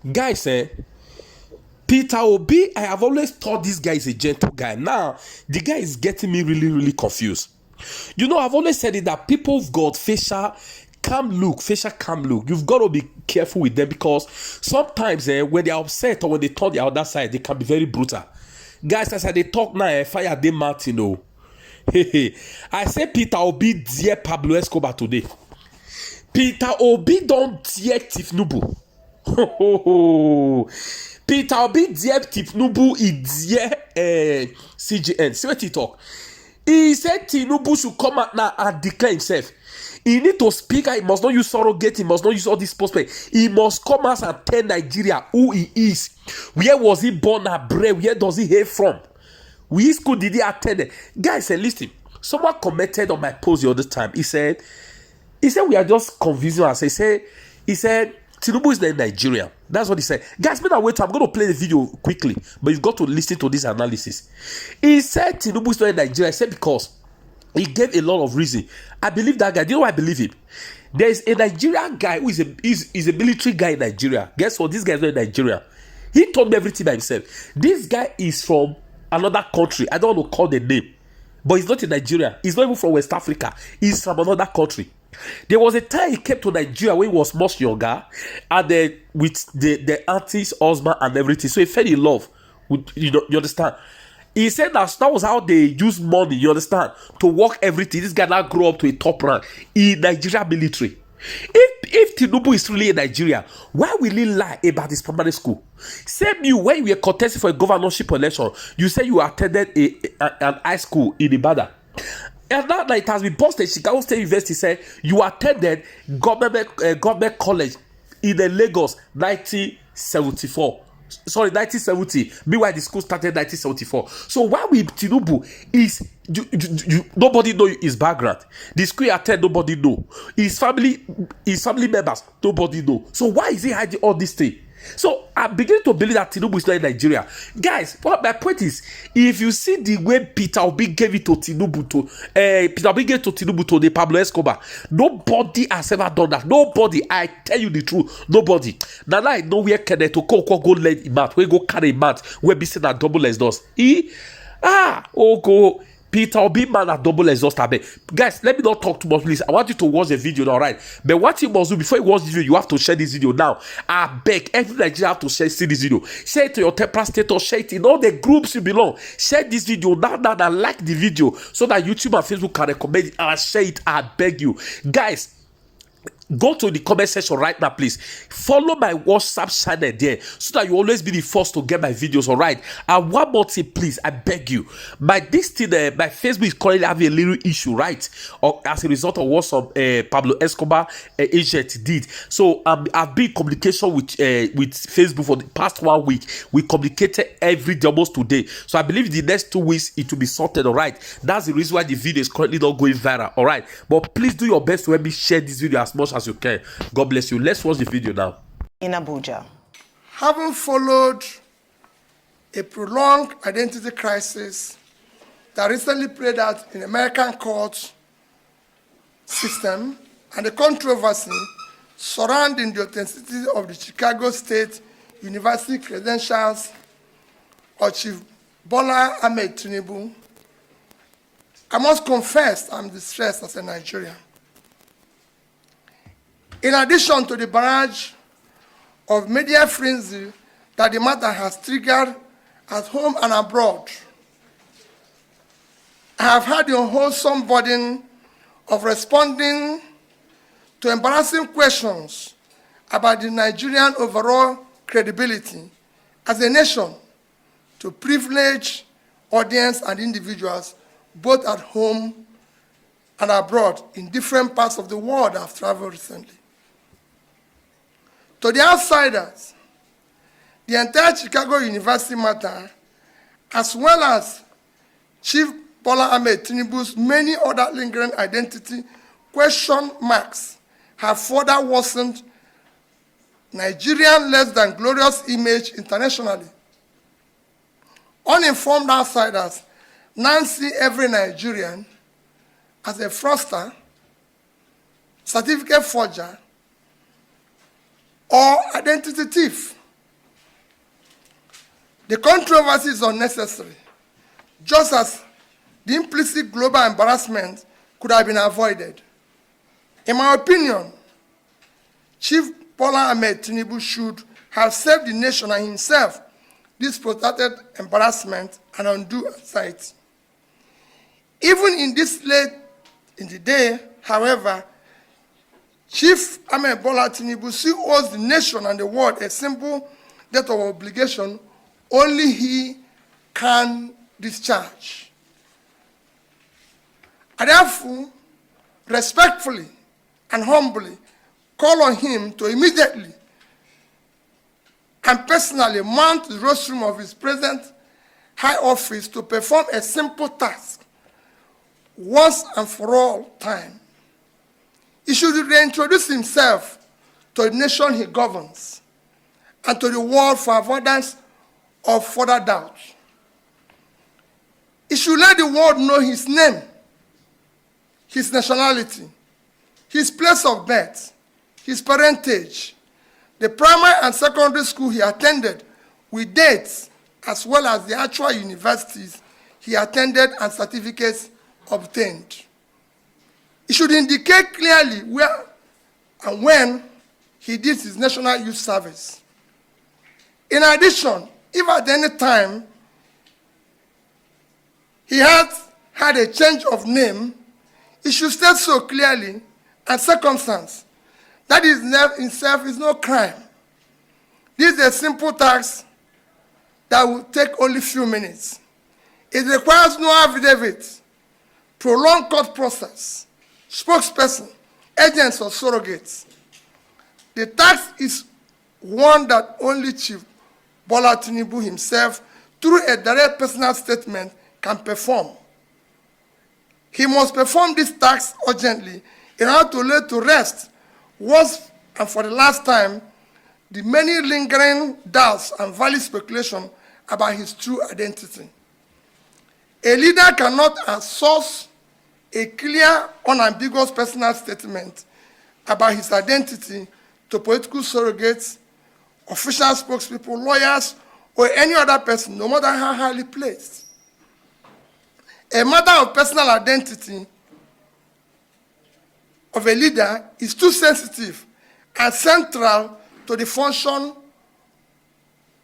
Guys, Peter Obi, I have always thought this guy is a gentle guy. Now, the guy is getting me really, really confused. You know, I've always said it that people have got facial calm look. You've got to be careful with them because sometimes when they're upset or when they turn the other side, they can be very brutal. Guys, as they talk now, fire them Martin. Oh. I say Peter Obi dear Pablo Escobar today. Peter Obi don't dear Tinubu. Peter Obi dear Tinubu is dear CGN. See what he talk. He said Tinubu should come out now and declare himself. He need to speak. He must not use surrogate. He must not use all this prospect. He must come out and tell Nigeria who he is. Where was he born and bred? Where does he hail from? Which school did he attend? Guys, listen. Someone commented on my post the other time. He said we are just confusing us. He said Tinubu is not Nigerian. That's what he said. Guys, wait. I'm going to play the video quickly, but you've got to listen to this analysis. He said Tinubu is not Nigerian. I said because he gave a lot of reason. I believe that guy. Do you know why I believe him? There is a Nigerian guy who is a military guy in Nigeria. Guess what? This guy is not in Nigeria. He told me everything by himself. This guy is from another country. I don't want to call the name, but he's not in Nigeria. He's not even from West Africa. He's from another country. There was a time he came to Nigeria when he was much younger, and with the auntie's husband and everything. So he fell in love with, you understand. He said that was how they use money, you understand, to work everything. This guy now grew up to a top rank in Nigeria military. If Tinubu is really in Nigeria, why will he lie about his primary school? Same you, when you were contesting for a governorship election, you say you attended an high school in Ibadan. And now that it has been busted, Chicago State University said you attended government college in Lagos 1970. Meanwhile, the school started 1974. So why will Tinubu is nobody know his background? The school he attended, nobody know. His family members, nobody know. So why is he hiding all this thing? So I'm beginning to believe that Tinubu is not in Nigeria. Guys, what my point is, if you see the way Peter Obi gave it to Tinubu to the Pablo Escobar, nobody has ever done that. Nobody, I tell you the truth, nobody. Now I know where can to go lend him out, where go carry him out, where be seen at double as does. Go. Peter Obi man at double exhaust. Guys, let me not talk too much, please. I want you to watch the video now, right? But what you must do before you watch the video, you have to share this video now. I beg every Nigerian have to see this video. Share it to your temper status, share it in all the groups you belong. Share this video now and like the video so that YouTube and Facebook can recommend it and share it. I beg you. Guys, go to the comment section right now, please. Follow my WhatsApp channel there so that you always be the first to get my videos, all right? And one more thing, please, I beg you. My Facebook is currently having a little issue, right? Or as a result of what some Pablo Escobar agent did. So I've been in communication with Facebook for the past 1 week. We communicated every day almost today. So I believe the next 2 weeks it will be sorted, all right? That's the reason why the video is currently not going viral, all right? But please do your best to help me share this video as much as you can. God bless you. Let's watch the video now. In Abuja. Having followed a prolonged identity crisis that recently played out in American court system and the controversy surrounding the authenticity of the Chicago State University credentials of Chief Bola Ahmed Tinubu, I must confess I'm distressed as a Nigerian. In addition to the barrage of media frenzy that the matter has triggered at home and abroad, I have had the unwholesome burden of responding to embarrassing questions about the Nigerian overall credibility as a nation to privileged audience and individuals both at home and abroad in different parts of the world I've traveled recently. To the outsiders, the entire Chicago University matter, as well as Chief Bola Ahmed Tinubu's many other lingering identity question marks, have further worsened Nigerian less than glorious image internationally. Uninformed outsiders now see every Nigerian as a fraudster, certificate forger, or identity thief. The controversy is unnecessary, just as the implicit global embarrassment could have been avoided. In my opinion, Chief Bola Ahmed Tinubu should have saved the nation and himself this protracted embarrassment and undue anxiety. Even in this late in the day, however, Chief Ahmed Bola Tinubu still owes the nation and the world a simple debt of obligation only he can discharge. I therefore respectfully and humbly call on him to immediately and personally mount the rostrum of his present high office to perform a simple task once and for all time. He should reintroduce himself to the nation he governs and to the world for avoidance of further doubt. He should let the world know his name, his nationality, his place of birth, his parentage, the primary and secondary school he attended with dates, as well as the actual universities he attended and certificates obtained. He should indicate clearly where and when he did his national youth service. In addition, if at any time he has had a change of name, he should state so clearly and circumstance that his name itself is no crime. This is a simple task that will take only a few minutes. It requires no affidavit, prolonged court process, spokesperson, agents, or surrogates. The task is one that only Chief Bola Tinubu himself, through a direct personal statement, can perform. He must perform this task urgently in order to lay to rest, once and for the last time, the many lingering doubts and valid speculation about his true identity. A leader cannot outsource a clear, unambiguous personal statement about his identity to political surrogates, official spokespeople, lawyers, or any other person, no matter how highly placed. A matter of personal identity of a leader is too sensitive and central to the function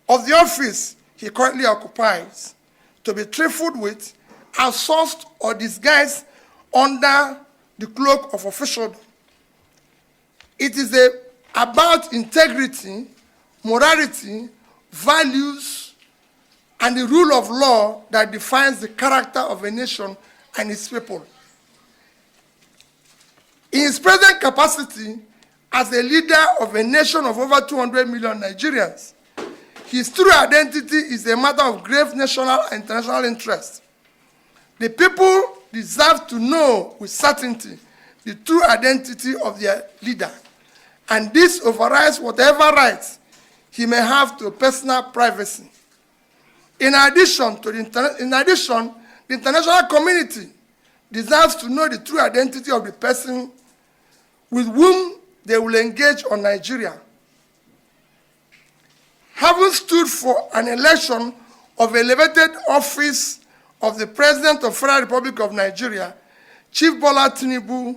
of the office he currently occupies to be trifled with, outsourced, or disguised under the cloak of officialdom. It is about integrity, morality, values, and the rule of law that defines the character of a nation and its people. In his present capacity as a leader of a nation of over 200 million Nigerians, his true identity is a matter of grave national and international interest. The people deserve to know with certainty the true identity of their leader, and this overrides whatever rights he may have to personal privacy. In addition, the international community deserves to know the true identity of the person with whom they will engage on Nigeria. Having stood for an election of elevated office of the President of the Federal Republic of Nigeria, Chief Bola Tinubu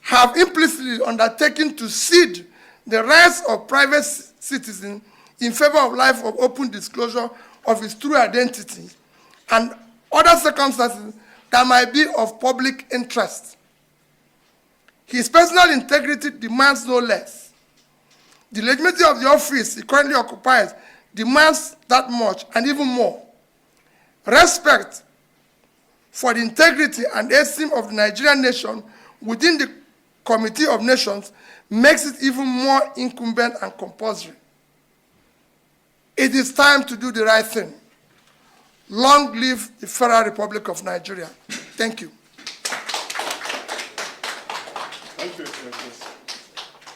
have implicitly undertaken to cede the rights of private citizens in favor of life of open disclosure of his true identity and other circumstances that might be of public interest. His personal integrity demands no less. The legitimacy of the office he currently occupies demands that much and even more. Respect for the integrity and esteem of the Nigerian nation within the Committee of Nations makes it even more incumbent and compulsory. It is time to do the right thing. Long live the Federal Republic of Nigeria. Thank you. Thank you, Excellency.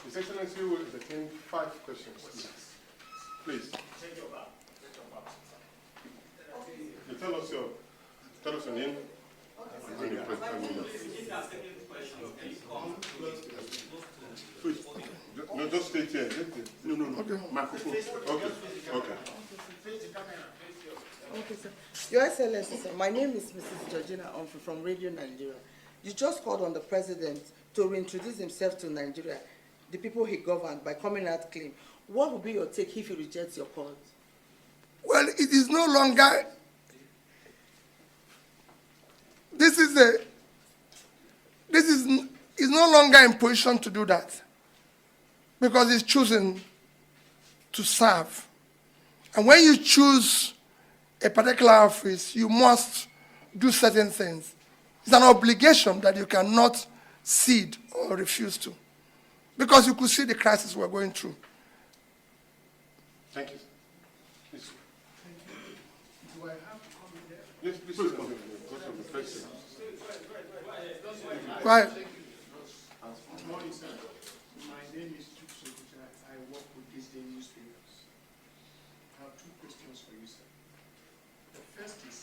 His Excellency will entertain 5 questions. Please. You tell us your name. Please. No, just stay here. No. Okay. Microphone. Okay. Okay, sir. Your Excellency, sir, my name is Mrs. Georgina Humphrey from Radio Nigeria. You just called on the president to reintroduce himself to Nigeria, the people he governed, by coming out clean. What would be your take if he rejects your call? Well, it is no longer, is no longer in position to do that because he's choosing to serve. And when you choose a particular office, you must do certain things. It's an obligation that you cannot cede or refuse to because you could see the crisis we're going through. Thank you. Please. Do I have to come in there? Yes, please. Go to the president. Right. Good morning, sir. My name is Chukso. I work with these day newspapers. I have two questions for you, sir. The first is,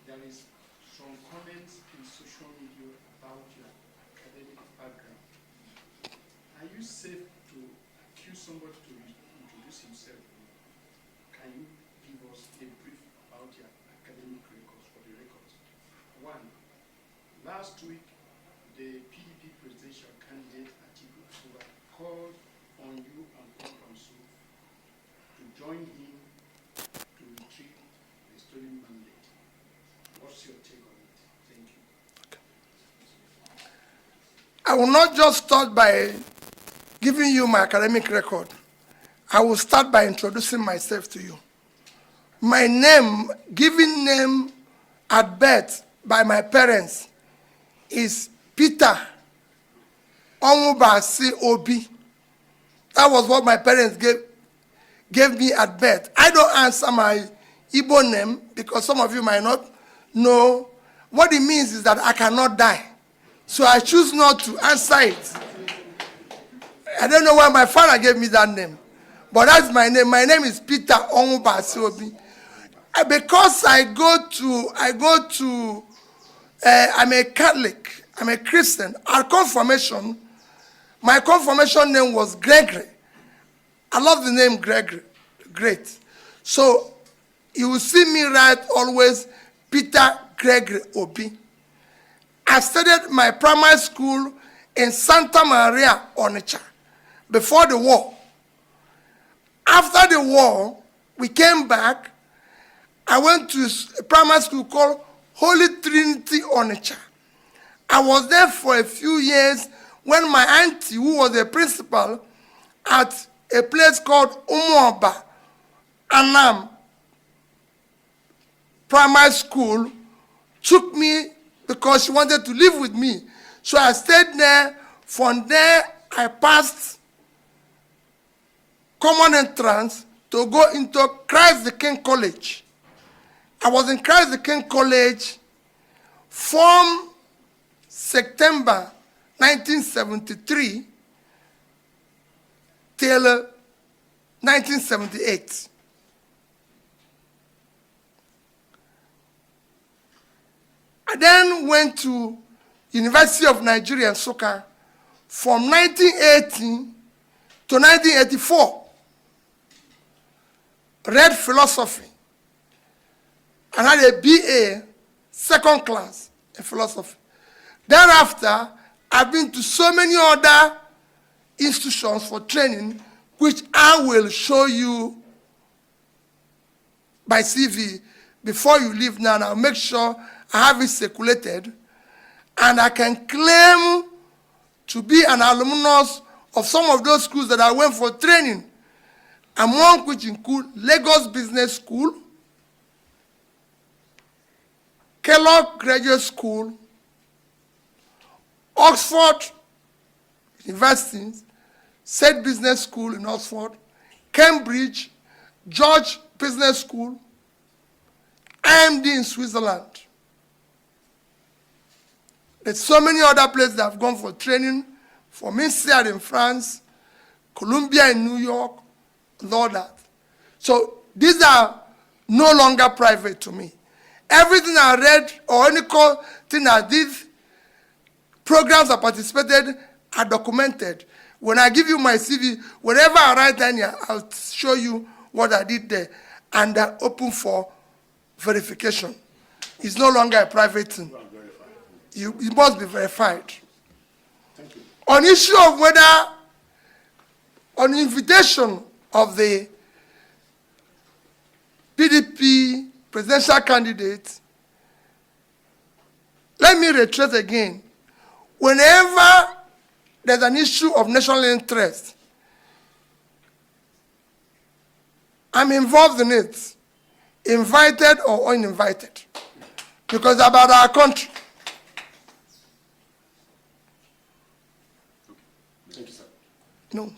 there is some comments in social media about your academic background. Are you safe to accuse somebody to introduce himself? Can you give us a brief about your academic records for the records? One, last week, the PDP presidential candidate Atiku called on you and Kwakwanso to join him to retrieve the stolen mandate. What's your take on it? Thank you. I will not just start by giving you my academic record. I will start by introducing myself to you. My name, given name at birth by my parents, is Peter Onwubasi Obi. That was what my parents gave me at birth. I don't answer my Igbo name because some of you might not know. What it means is that I cannot die. So I choose not to answer it. I don't know why my father gave me that name. But that's my name. My name is Peter Onwubasi Obi. Because I'm a Catholic, I'm a Christian. At confirmation, my confirmation name was Gregory. I love the name Gregory, great. So you will see me write always Peter Gregory Obi. I studied my primary school in Santa Maria, Onitsha, before the war. After the war, we came back. I went to a primary school called Holy Trinity Onitsha. I was there for a few years when my auntie, who was a principal at a place called Umuoba, Anam Primary School, took me because she wanted to live with me. So I stayed there. From there, I passed common entrance to go into Christ the King College. I was in Christ the King College from September 1973 till 1978. I then went to University of Nigeria, Nsukka, from 1980 to 1984. Read philosophy and had a BA, second class in philosophy. Thereafter, I've been to so many other institutions for training, which I will show you by CV before you leave now. I'll make sure I have it circulated, and I can claim to be an alumnus of some of those schools that I went for training, among which include Lagos Business School, Kellogg Graduate School, Oxford University, Said Business School in Oxford, Cambridge, George Business School, IMD in Switzerland. There's so many other places that I've gone for training, for INSEAD in France, Columbia in New York, and all that. So these are no longer private to me. Everything I read or any thing I did, programs I participated, are documented. When I give you my CV, whenever I write down here, I'll show you what I did there, and they're open for verification. It's no longer a private thing. It must be verified. Thank you. On issue of whether, on invitation of the PDP presidential candidate, let me retrace again. Whenever there's an issue of national interest, I'm involved in it, invited or uninvited, because it's about our country. Thank you, sir. No. All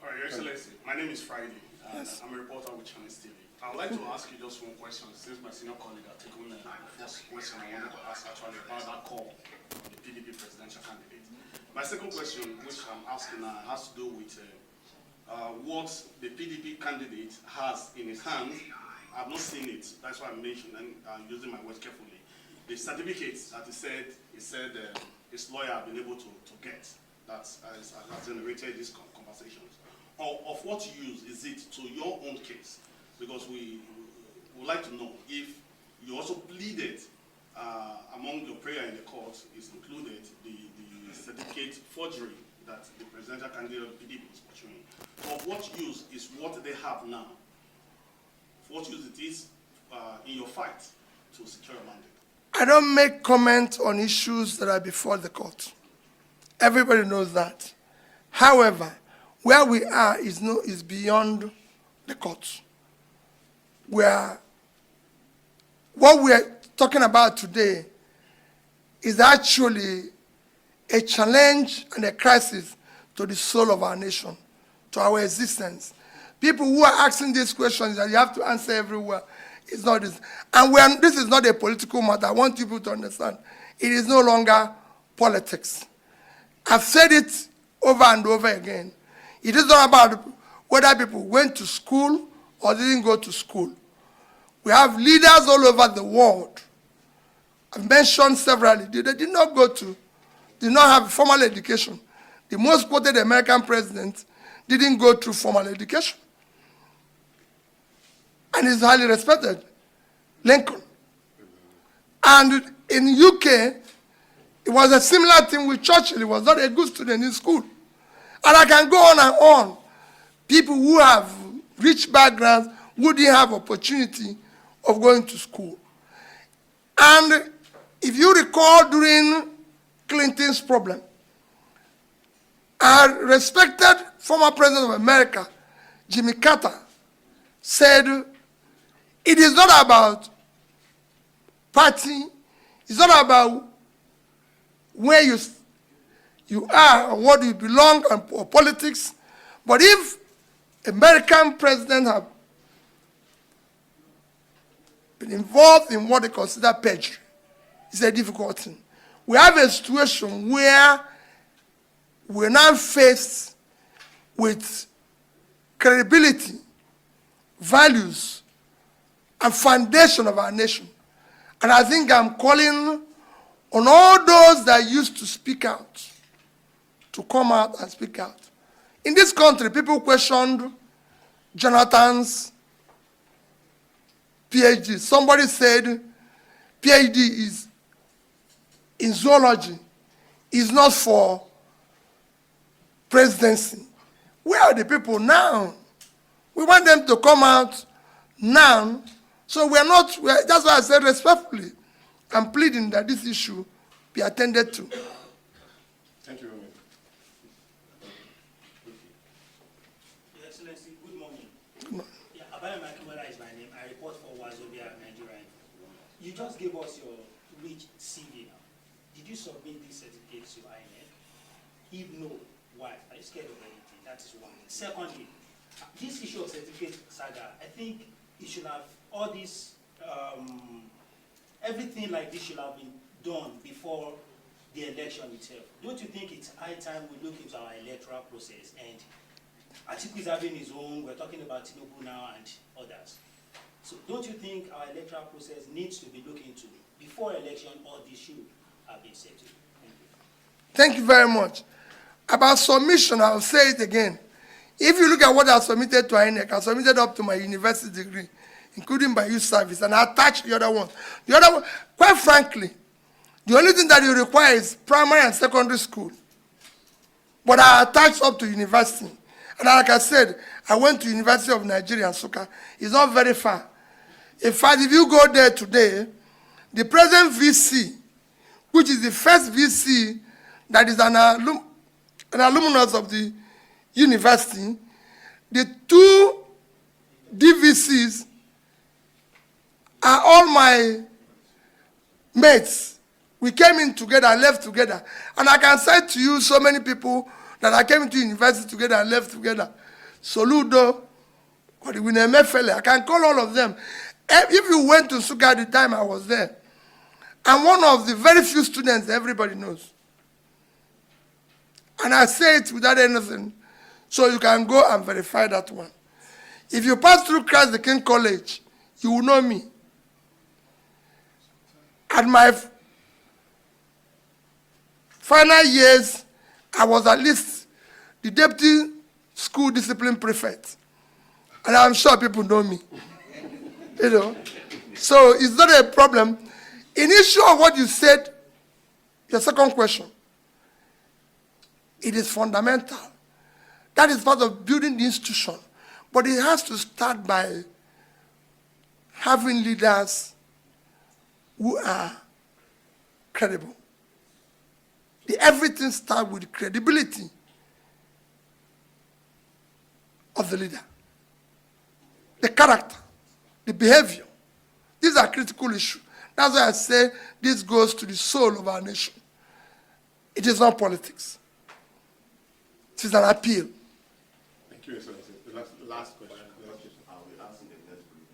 right, Your Excellency, my name is Friday, and I'm a reporter with Channels TV. I would like to ask you just one question, since my senior colleague has taken the first question I wanted to ask actually about that call on the PDP presidential candidate. My second question, which I'm asking now, has to do with what the PDP candidate has in his hands. I've not seen it, that's why I'm mentioning, and I'm using my words carefully. The certificates that he said his lawyer have been able to get, that has generated these conversations. Of what use is it to your own case? Because we would like to know if you also pleaded among your prayer in the court is included the certificate forgery that the presidential candidate of the PDP is pursuing. Of what use is what they have now? Of what use it is in your fight to secure a mandate? I don't make comment on issues that are before the court. Everybody knows that. However, where we are is beyond the court. What we are talking about today is actually a challenge and a crisis to the soul of our nation, to our existence. People who are asking these questions that you have to answer everywhere, it's not this. And this is not a political matter. I want people to understand. It is no longer politics. I've said it over and over again. It is not about whether people went to school or didn't go to school. We have leaders all over the world. I've mentioned severally. They did not have formal education. The most quoted American president didn't go through formal education. And is highly respected, Lincoln. And in UK, it was a similar thing with Churchill. He was not a good student in school. And I can go on and on. People who have rich backgrounds who didn't have opportunity of going to school. And if you recall during Clinton's problem, our respected former president of America, Jimmy Carter, said, it is not about party, it's not about where you are or what you belong or politics, but if American presidents have been involved in what they consider perjury, it's a difficult thing. We have a situation where we're now faced with credibility, values, and foundation of our nation. And I think I'm calling on all those that used to speak out to come out and speak out. In this country, people questioned Jonathan's PhD. Somebody said PhD is in zoology, is not for presidency. Where are the people now? We want them to come out now. So that's why I said respectfully, I'm pleading that this issue be attended to. Thank you very much. Your Excellency, good morning. Good morning. Yeah, Abaya Makiwala is my name. I report for Wazobia, Nigeria. You just gave us your rich CV now. Did you submit these certificates to INEC? If no, why? Are you scared of anything? That is one. Secondly, this issue of certificate saga, I think it should have, all this, everything like this should have been done before the election itself. Don't you think it's high time we look into our electoral process? And Atiku is having his own, we're talking about Tinubu now and others. So don't you think our electoral process needs to be looked into before election, or this should have been settled? Thank you. Thank you very much. About submission, I'll say it again. If you look at what I submitted to INEC, I submitted up to my university degree, including my youth service, and I attached the other one. The other one, quite frankly, the only thing that you require is primary and secondary school. But I attached up to university. And like I said, I went to University of Nigeria, Nsukka. It's not very far. In fact, if you go there today, the present VC, which is the first VC that is an alumnus of the university, the two DVCs are all my mates. We came in together and left together. And I can say to you, so many people that I came into university together and left together. Soludo, I can call all of them. If you went to Nsukka at the time I was there, I'm one of the very few students everybody knows. And I say it without anything, so you can go and verify that one. If you pass through Christ the King College, you will know me. At my final years, I was at least the deputy school discipline prefect. And I'm sure people know me. You know? So it's not a problem. In issue of what you said, your second question, it is fundamental. That is part of building the institution. But it has to start by having leaders who are credible. Everything starts with the credibility of the leader. The character, the behavior. These are critical issues. That's why I say this goes to the soul of our nation. It is not politics. It is an appeal. Thank you, Excellency. The last question. I will answer the next brief.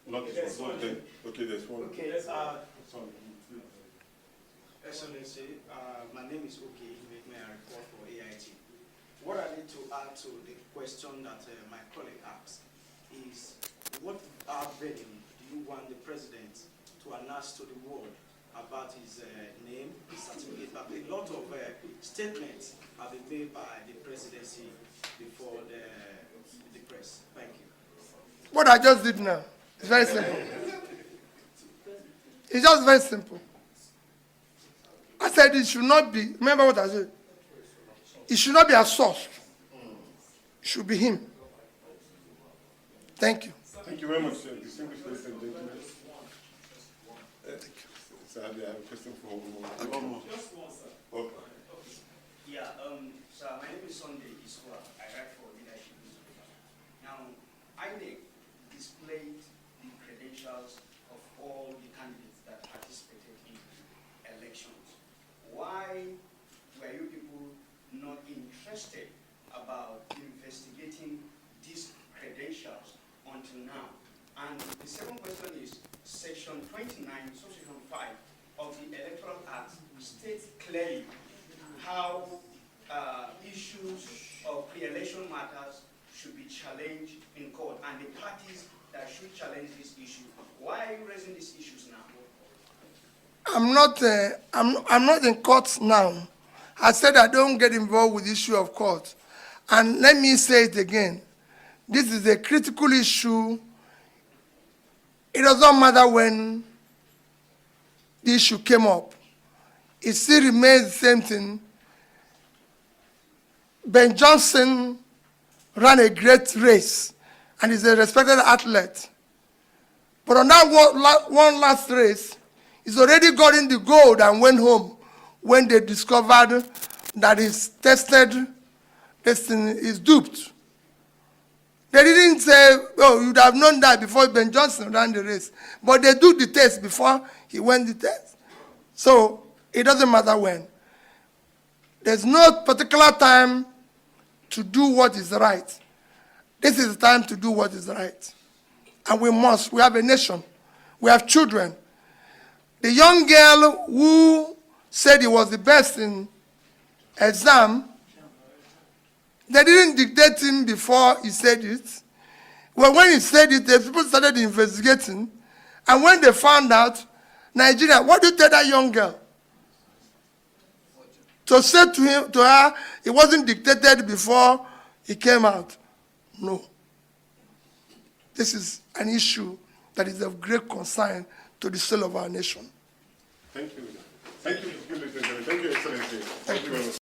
Not this one. Okay, there's one. Okay, Sorry. Excellency, my name is Oke. Make me a report for AIT. What I need to add to the question that my colleague asked is, what avenue do you want the president to announce to the world about his name, his certificate? But a lot of statements have been made by the presidency before the press. Thank you. What I just did now is very simple. It's just very simple. I said it should not be, remember what I said? It should not be a source. It should be him. Thank you. Thank you very much, sir. Distinguished ladies and gentlemen. Sir, I have a question for one more. Just one, sir. Okay. Yeah, sir, my name is Sunday Iswa. I write for Leadership Newspaper. Now, INEC displayed the credentials of all the candidates that participated in the elections. Why were you people not interested about investigating these credentials until now? And the second question is, Section 29, Subsection 5 of the Electoral Act states clearly how issues of pre-election matters should be challenged in court, and the parties that should challenge this issue. Why are you raising these issues now? I'm not in court now. I said I don't get involved with the issue of court. And let me say it again. This is a critical issue. It does not matter when the issue came up. It still remains the same thing. Ben Johnson ran a great race and is a respected athlete. But on that one last race, he's already gotten the gold and went home when they discovered that his tested destiny is duped. They didn't say, oh, you'd have known that before Ben Johnson ran the race. But they do the test before he went the test. So it doesn't matter when. There's no particular time to do what is right. This is the time to do what is right. And we must. We have a nation. We have children. The young girl who said he was the best in exam, they didn't dictate him before he said it. Well, when he said it, the people started investigating. And when they found out, Nigeria, what do you tell that young girl? To say to her, it wasn't dictated before He came out. No. This is an issue that is of great concern to the soul of our nation. Thank you. Thank you, Excellency. Thank you very much.